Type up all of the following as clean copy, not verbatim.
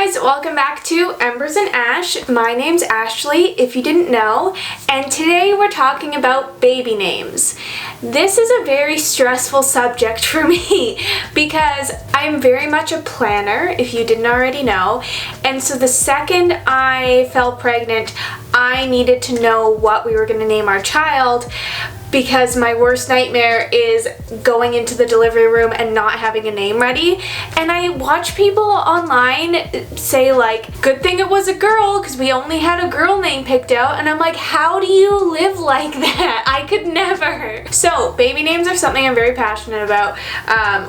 guys, welcome back to Embers and Ash. My name's Ashley, if you didn't know, and today we're talking about baby names. This is a very stressful subject for me because I'm very much a planner, if you didn't already know, and so the second I fell pregnant, I needed to know what we were going to name our child, because my worst nightmare is going into the delivery room and not having a name ready. And I watch people online say like, good thing it was a girl because we only had a girl name picked out, and I'm like, how do you live like that? I could never. So baby names are something I'm very passionate about.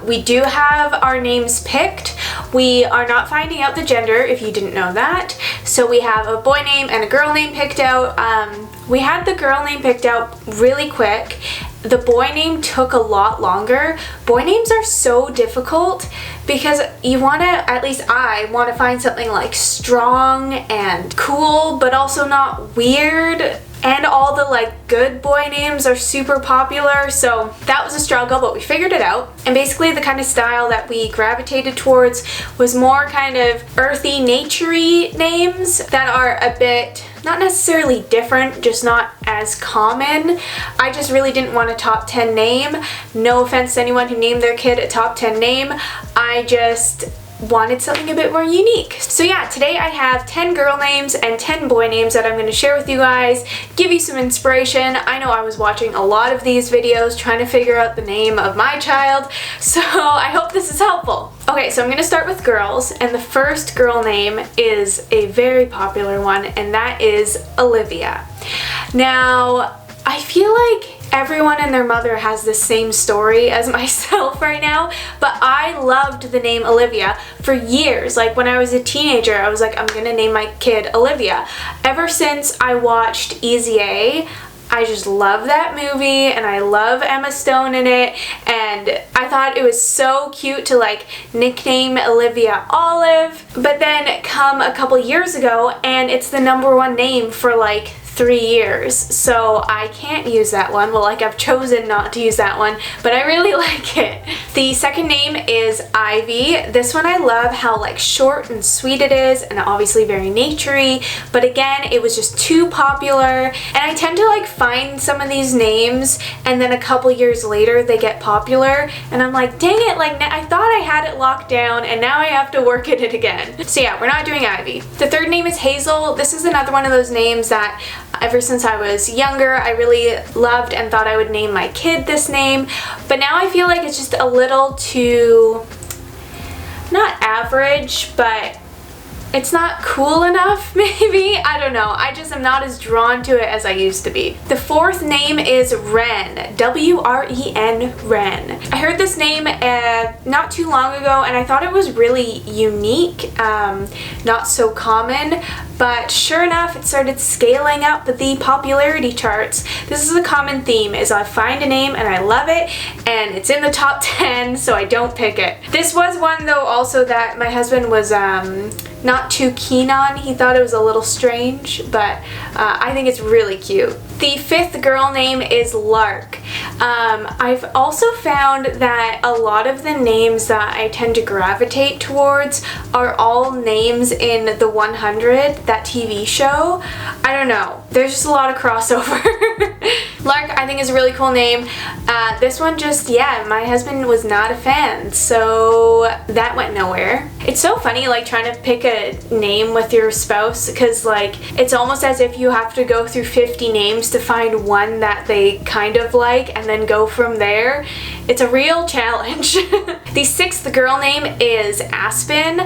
We do have our names picked. We are not finding out the gender, if you didn't know that. So we have a boy name and a girl name picked out. We had the girl name picked out really quick. The boy name took a lot longer. Boy names are so difficult because you want to, at least I want to find something like strong and cool, but also not weird. And all the like good boy names are super popular, so that was a struggle, but we figured it out. And basically the kind of style that we gravitated towards was more kind of earthy, naturey names that are a bit, not necessarily different, just not as common. I just really didn't want a top 10 name. No offense to anyone who named their kid a top 10 name. I just wanted something a bit more unique. So yeah, today I have 10 girl names and 10 boy names that I'm going to share with you guys, give you some inspiration. I know I was watching a lot of these videos trying to figure out the name of my child, so I hope this is helpful. Okay, so I'm going to start with girls, and the first girl name is a very popular one, and that is Olivia. Now, I feel like everyone and their mother has the same story as myself right now, but I loved the name Olivia for years. Like when I was a teenager, I was like, I'm gonna name my kid Olivia. Ever since I watched Easy A, I just love that movie, and I love Emma Stone in it, and I thought it was so cute to like nickname Olivia Olive. But then come a couple years ago and it's the #1 name for like 3 years, so I can't use that one. Well, like I've chosen not to use that one, but I really like it. The second name is Ivy. This one I love how like short and sweet it is, and obviously very naturey, but again, it was just too popular. And I tend to like find some of these names and then a couple years later they get popular, and I'm like, dang it, like I thought I had it locked down and now I have to work at it again. So yeah, we're not doing Ivy. The third name is Hazel. This is another one of those names that ever since I was younger, I really loved and thought I would name my kid this name, but now I feel like it's just a little too, not average, but it's not cool enough, maybe? I don't know. I just am not as drawn to it as I used to be. The fourth name is Wren. W-R-E-N, Wren. I heard this name not too long ago, and I thought it was really unique, not so common, but sure enough, it started scaling up the popularity charts. This is a common theme, is I find a name and I love it, and it's in the top 10, so I don't pick it. This was one, though, also that my husband was not too keen on. He thought it was a little strange, but I think it's really cute. The fifth girl name is Lark. I've also found that a lot of the names that I tend to gravitate towards are all names in the 100, that TV show. I don't know. There's just a lot of crossover. Lark, I think, is a really cool name. This one just, yeah, my husband was not a fan, so that went nowhere. It's so funny, like, trying to pick a name with your spouse, because, like, it's almost as if you have to go through 50 names to find one that they kind of like and then go from there. It's a real challenge. The sixth girl name is Aspen.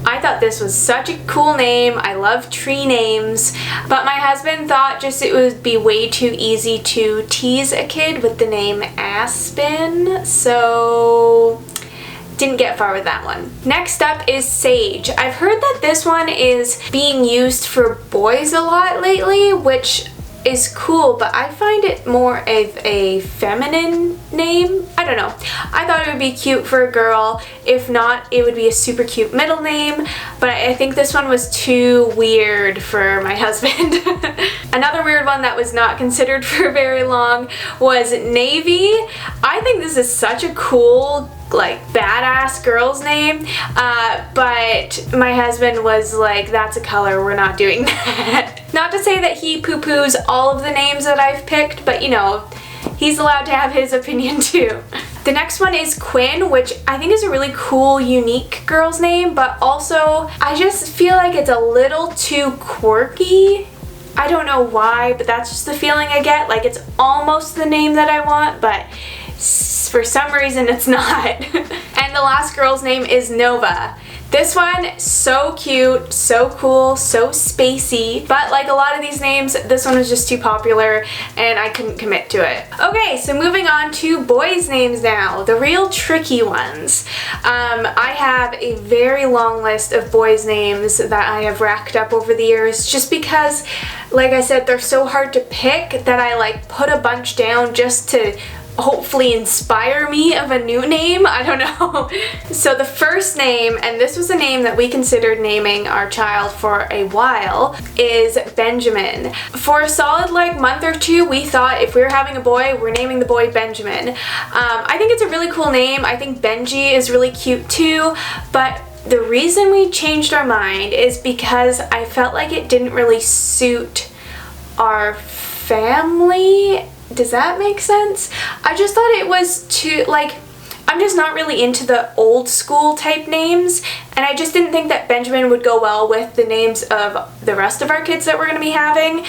I thought this was such a cool name. I love tree names, but my husband thought just it would be way too easy to tease a kid with the name Aspen, so didn't get far with that one. Next up is Sage. I've heard that this one is being used for boys a lot lately, which is cool, but I find it more of a feminine name. I don't know. I thought it would be cute for a girl. If not, it would be a super cute middle name, but I think this one was too weird for my husband. Another weird one that was not considered for very long was Navy. I think this is such a cool like badass girl's name, but my husband was like, that's a color, we're not doing that. Not to say that he poo-poos all of the names that I've picked, but you know, he's allowed to have his opinion too. The next one is Quin, which I think is a really cool, unique girl's name, but also I just feel like it's a little too quirky. I don't know why, but that's just the feeling I get. Like it's almost the name that I want, but for some reason it's not. And the last girl's name is Nova. This one, so cute, so cool, so spacey, but like a lot of these names, this one was just too popular and I couldn't commit to it. Okay, so moving on to boys' names now, the real tricky ones. I have a very long list of boys' names that I have racked up over the years just because, like I said, they're so hard to pick that I like put a bunch down just to hopefully inspire me of a new name. I don't know. So the first name, and this was a name that we considered naming our child for a while, is Benjamin. For a solid like month or two, we thought if we were having a boy, we're naming the boy Benjamin. I think it's a really cool name. I think Benji is really cute too, but the reason we changed our mind is because I felt like it didn't really suit our family. Does that make sense? I just thought it was too, like, I'm just not really into the old school type names, and I just didn't think that Benjamin would go well with the names of the rest of our kids that we're going to be having.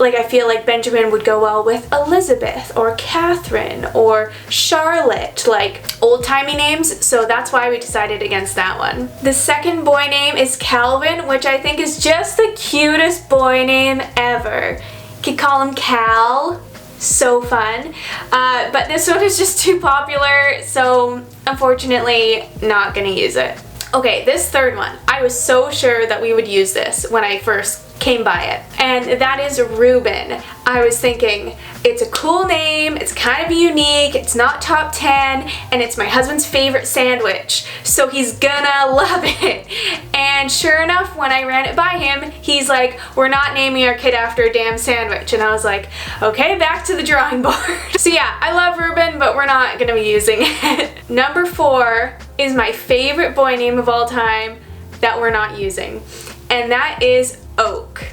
Like, I feel like Benjamin would go well with Elizabeth or Catherine or Charlotte, like old-timey names, so that's why we decided against that one. The second boy name is Calvin, which I think is just the cutest boy name ever. You could call him Cal. So fun, but this one is just too popular, so unfortunately not gonna use it. Okay, this third one, I was so sure that we would use this when I first came by it, and that is Reuben. I was thinking, it's a cool name, it's kind of unique, it's not top 10, and it's my husband's favorite sandwich, so he's gonna love it. And sure enough, when I ran it by him, he's like, we're not naming our kid after a damn sandwich. And I was like, okay, back to the drawing board. So yeah, I love Reuben, but we're not gonna be using it. Number 4 is my favorite boy name of all time that we're not using, and that is Oak.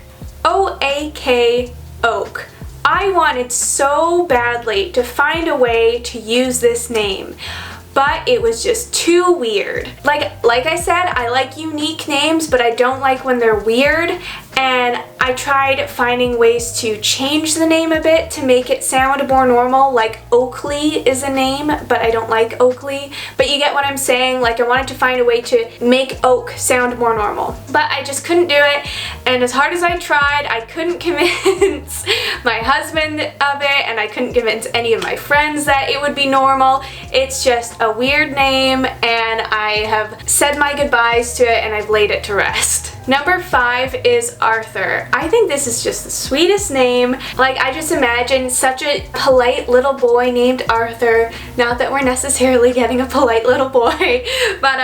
O-A-K, Oak. I wanted so badly to find a way to use this name, but it was just too weird. Like I said, I like unique names, but I don't like when they're weird, and I tried finding ways to change the name a bit to make it sound more normal, like Oakley is a name, but I don't like Oakley. But you get what I'm saying, like I wanted to find a way to make Oak sound more normal. But I just couldn't do it, and as hard as I tried, I couldn't convince my husband of it, and I couldn't convince any of my friends that it would be normal. It's just a weird name, and I have said my goodbyes to it, and I've laid it to rest. Number 5 is Arthur. I think this is just the sweetest name. Like, I just imagine such a polite little boy named Arthur. Not that we're necessarily getting a polite little boy, but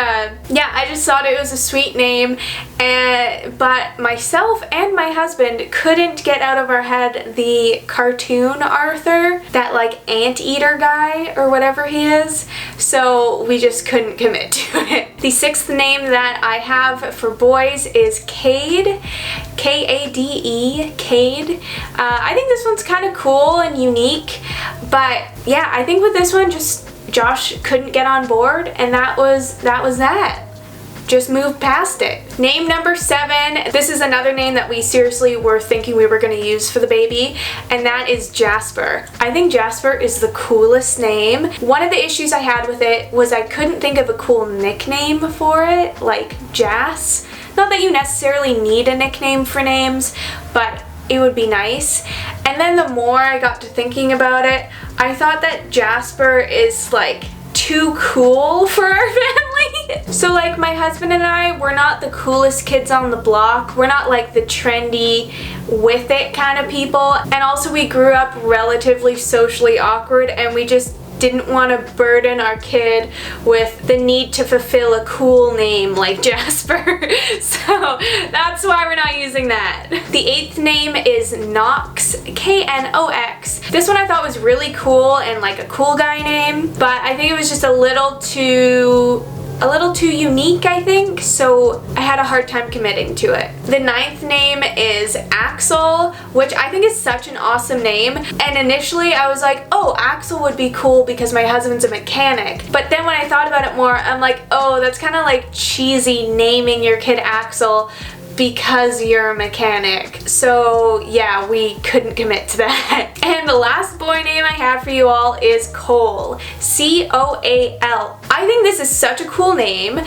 yeah, I just thought it was a sweet name. But myself and my husband couldn't get out of our head the cartoon Arthur, that like anteater guy or whatever he is, so we just couldn't commit to it. The 6th name that I have for boys is Kade, K-A-D-E, Kade. I think this one's kind of cool and unique, but yeah, I think with this one, just Josh couldn't get on board, and that was that. Just moved past it. Name number 7, this is another name that we seriously were thinking we were going to use for the baby, and that is Jasper. I think Jasper is the coolest name. One of the issues I had with it was I couldn't think of a cool nickname for it, like Jas. Not that you necessarily need a nickname for names, but it would be nice. And then the more I got to thinking about it, I thought that Jasper is like too cool for our family. So like my husband and I, we're not the coolest kids on the block. We're not like the trendy with it kind of people. And also we grew up relatively socially awkward, and we just didn't want to burden our kid with the need to fulfill a cool name like Jasper. So that's why we're not using that. The 8th name is Knox, Knox. This one I thought was really cool and like a cool guy name, but I think it was just a little too unique, I think, so I had a hard time committing to it. The 9th name is Axel, which I think is such an awesome name, and initially I was like, oh, Axel would be cool because my husband's a mechanic, but then when I thought about it more, I'm like, oh, that's kind of like cheesy naming your kid Axel because you're a mechanic. So yeah, we couldn't commit to that. And the last boy name I have for you all is Cole, C-O-A-L. I think this is such a cool name.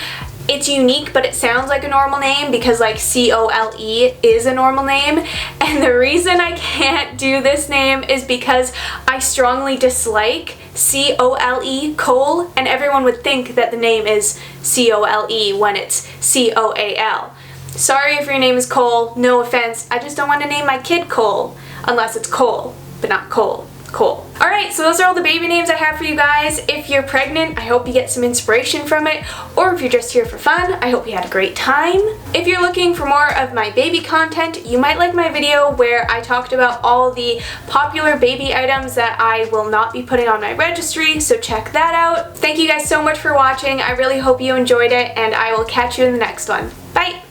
It's unique, but it sounds like a normal name because like C-O-L-E is a normal name. And the reason I can't do this name is because I strongly dislike C-O-L-E, Cole, and everyone would think that the name is C-O-L-E when it's C-O-A-L. Sorry if your name is Cole, no offense, I just don't want to name my kid Cole, unless it's Cole, but not Cole. Cole. Alright, so those are all the baby names I have for you guys. If you're pregnant, I hope you get some inspiration from it, or if you're just here for fun, I hope you had a great time. If you're looking for more of my baby content, you might like my video where I talked about all the popular baby items that I will not be putting on my registry, so check that out. Thank you guys so much for watching. I really hope you enjoyed it, and I will catch you in the next one. Bye!